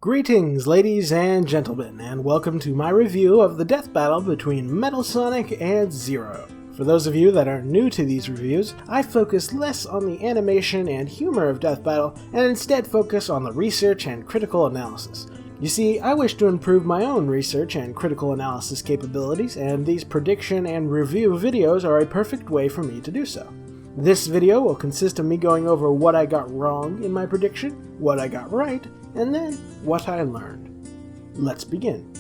Greetings, ladies and gentlemen, and welcome to my review of the death battle between Metal Sonic and Zero. For those of you that are new to these reviews, I focus less on the animation and humor of Death Battle, and instead focus on the research and critical analysis. You see, I wish to improve my own research and critical analysis capabilities, and these prediction and review videos are a perfect way for me to do so. This video will consist of me going over what I got wrong in my prediction, what I got right, and then what I learned. Let's begin.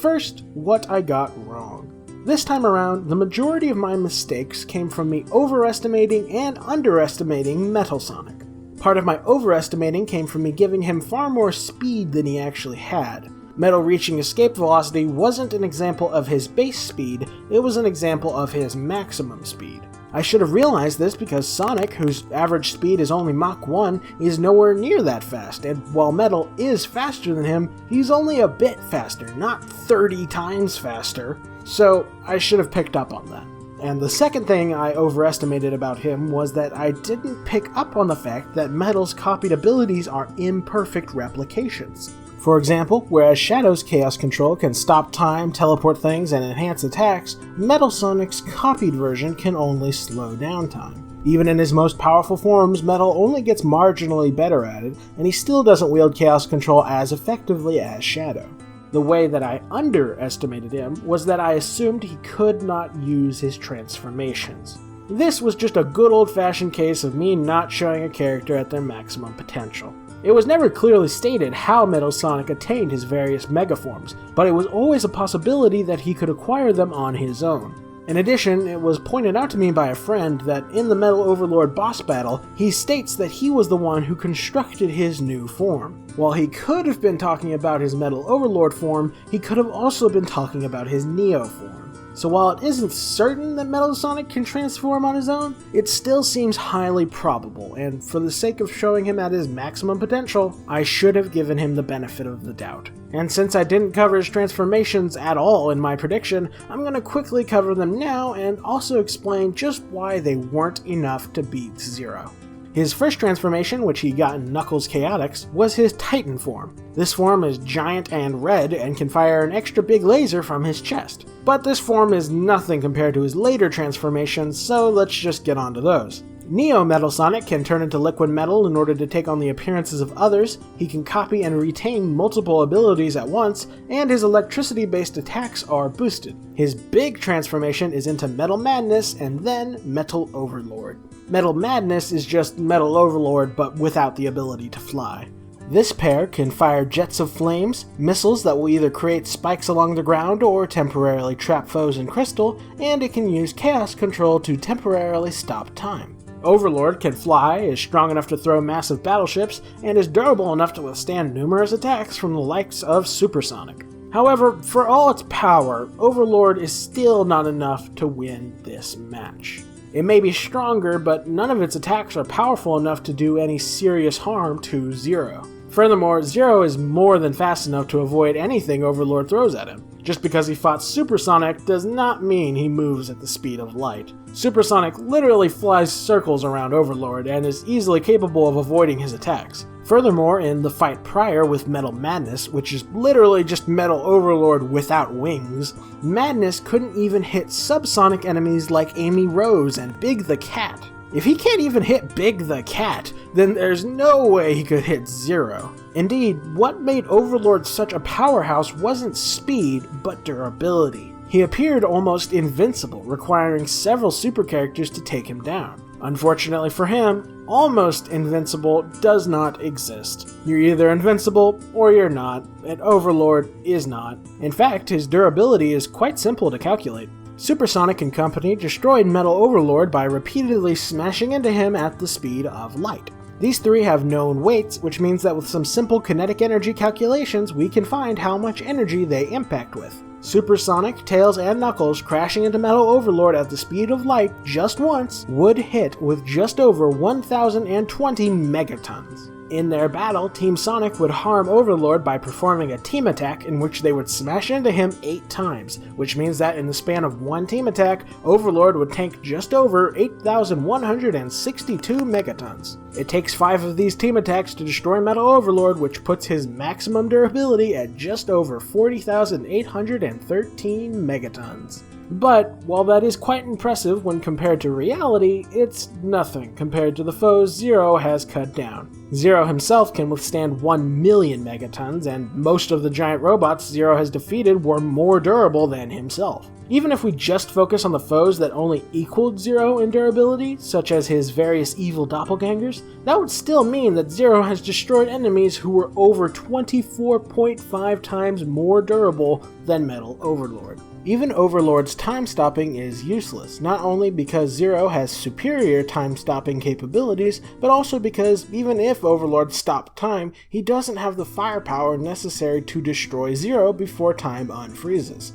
First, what I got wrong. This time around, the majority of my mistakes came from me overestimating and underestimating Metal Sonic. Part of my overestimating came from me giving him far more speed than he actually had. Metal reaching escape velocity wasn't an example of his base speed, it was an example of his maximum speed. I should have realized this because Sonic, whose average speed is only Mach 1, is nowhere near that fast, and while Metal is faster than him, he's only a bit faster, not 30 times faster, so I should have picked up on that. And the second thing I overestimated about him was that I didn't pick up on the fact that Metal's copied abilities are imperfect replications. For example, whereas Shadow's Chaos Control can stop time, teleport things, and enhance attacks, Metal Sonic's copied version can only slow down time. Even in his most powerful forms, Metal only gets marginally better at it, and he still doesn't wield Chaos Control as effectively as Shadow. The way that I underestimated him was that I assumed he could not use his transformations. This was just a good old-fashioned case of me not showing a character at their maximum potential. It was never clearly stated how Metal Sonic attained his various megaforms, but it was always a possibility that he could acquire them on his own. In addition, it was pointed out to me by a friend that in the Metal Overlord boss battle, he states that he was the one who constructed his new form. While he could have been talking about his Metal Overlord form, he could have also been talking about his Neo form. So while it isn't certain that Metal Sonic can transform on his own, it still seems highly probable, and for the sake of showing him at his maximum potential, I should have given him the benefit of the doubt. And since I didn't cover his transformations at all in my prediction, I'm going to quickly cover them now and also explain just why they weren't enough to beat Zero. His first transformation, which he got in Knuckles Chaotix, was his Titan form. This form is giant and red and can fire an extra big laser from his chest. But this form is nothing compared to his later transformations, so let's just get on to those. Neo Metal Sonic can turn into liquid metal in order to take on the appearances of others, he can copy and retain multiple abilities at once, and his electricity-based attacks are boosted. His big transformation is into Metal Madness and then Metal Overlord. Metal Madness is just Metal Overlord but without the ability to fly. This pair can fire jets of flames, missiles that will either create spikes along the ground or temporarily trap foes in crystal, and it can use Chaos Control to temporarily stop time. Overlord can fly, is strong enough to throw massive battleships, and is durable enough to withstand numerous attacks from the likes of Supersonic. However, for all its power, Overlord is still not enough to win this match. It may be stronger, but none of its attacks are powerful enough to do any serious harm to Zero. Furthermore, Zero is more than fast enough to avoid anything Overlord throws at him. Just because he fought Supersonic does not mean he moves at the speed of light. Supersonic literally flies circles around Overlord and is easily capable of avoiding his attacks. Furthermore, in the fight prior with Metal Madness, which is literally just Metal Overlord without wings, Madness couldn't even hit subsonic enemies like Amy Rose and Big the Cat. If he can't even hit Big the Cat, then there's no way he could hit Zero. Indeed, what made Overlord such a powerhouse wasn't speed, but durability. He appeared almost invincible, requiring several super characters to take him down. Unfortunately for him, almost invincible does not exist. You're either invincible or you're not, and Overlord is not. In fact, his durability is quite simple to calculate. Supersonic and company destroyed Metal Overlord by repeatedly smashing into him at the speed of light. These three have known weights, which means that with some simple kinetic energy calculations, we can find how much energy they impact with. Supersonic, Tails, and Knuckles crashing into Metal Overlord at the speed of light just once would hit with just over 1,020 megatons. In their battle, Team Sonic would harm Overlord by performing a team attack in which they would smash into him 8 times, which means that in the span of one team attack, Overlord would tank just over 8,162 megatons. It takes 5 of these team attacks to destroy Metal Overlord, which puts his maximum durability at just over 40,813 megatons. But, while that is quite impressive when compared to reality, it's nothing compared to the foes Zero has cut down. Zero himself can withstand 1 million megatons, and most of the giant robots Zero has defeated were more durable than himself. Even if we just focus on the foes that only equaled Zero in durability, such as his various evil doppelgangers, that would still mean that Zero has destroyed enemies who were over 24.5 times more durable than Metal Overlord. Even Overlord's time-stopping is useless, not only because Zero has superior time-stopping capabilities, but also because even if Overlord stopped time, he doesn't have the firepower necessary to destroy Zero before time unfreezes.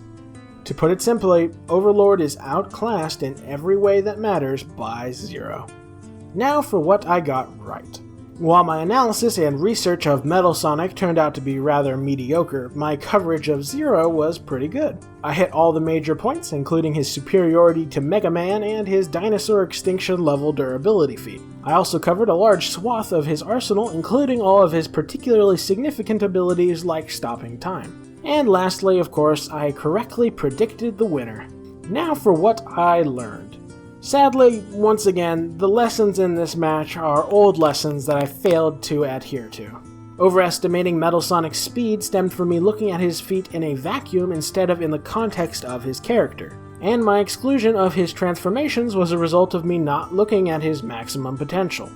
To put it simply, Overlord is outclassed in every way that matters by Zero. Now for what I got right. While my analysis and research of Metal Sonic turned out to be rather mediocre, my coverage of Zero was pretty good. I hit all the major points, including his superiority to Mega Man and his dinosaur extinction level durability feat. I also covered a large swath of his arsenal, including all of his particularly significant abilities like stopping time. And lastly, of course, I correctly predicted the winner. Now for what I learned. Sadly, once again, the lessons in this match are old lessons that I failed to adhere to. Overestimating Metal Sonic's speed stemmed from me looking at his feat in a vacuum instead of in the context of his character, and my exclusion of his transformations was a result of me not looking at his maximum potential.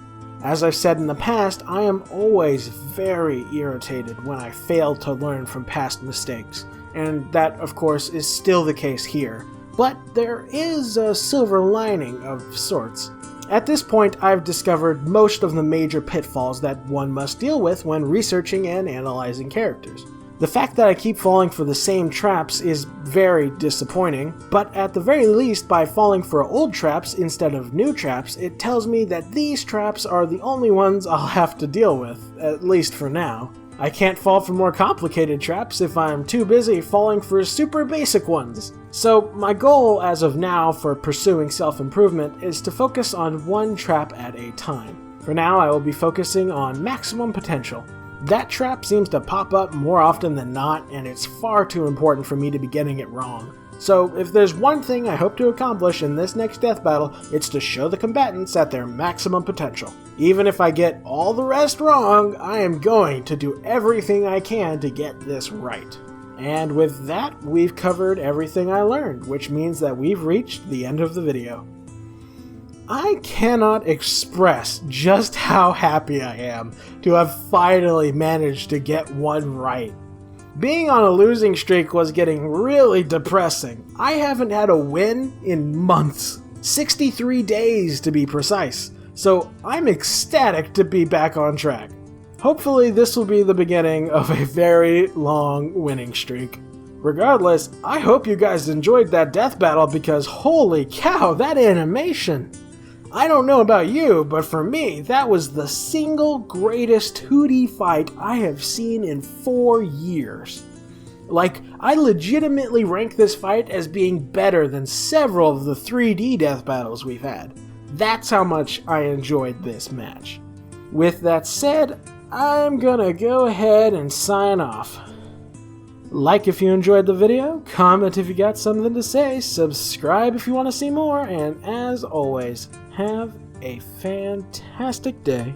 As I've said in the past, I am always very irritated when I fail to learn from past mistakes, and that, of course, is still the case here. But there is a silver lining of sorts. At this point, I've discovered most of the major pitfalls that one must deal with when researching and analyzing characters. The fact that I keep falling for the same traps is very disappointing, but at the very least, by falling for old traps instead of new traps, it tells me that these traps are the only ones I'll have to deal with, at least for now. I can't fall for more complicated traps if I'm too busy falling for super basic ones. So my goal as of now for pursuing self-improvement is to focus on one trap at a time. For now, I will be focusing on maximum potential. That trap seems to pop up more often than not, and it's far too important for me to be getting it wrong. So if there's one thing I hope to accomplish in this next death battle, it's to show the combatants at their maximum potential. Even if I get all the rest wrong, I am going to do everything I can to get this right. And with that, we've covered everything I learned, which means that we've reached the end of the video. I cannot express just how happy I am to have finally managed to get one right. Being on a losing streak was getting really depressing. I haven't had a win in months. 63 days to be precise. So I'm ecstatic to be back on track. Hopefully this will be the beginning of a very long winning streak. Regardless, I hope you guys enjoyed that death battle because holy cow, that animation! I don't know about you, but for me, that was the single greatest 2D fight I have seen in 4 years. Like, I legitimately rank this fight as being better than several of the 3D death battles we've had. That's how much I enjoyed this match. With that said, I'm gonna go ahead and sign off. Like if you enjoyed the video, comment if you got something to say, subscribe if you want to see more, and as always, have a fantastic day.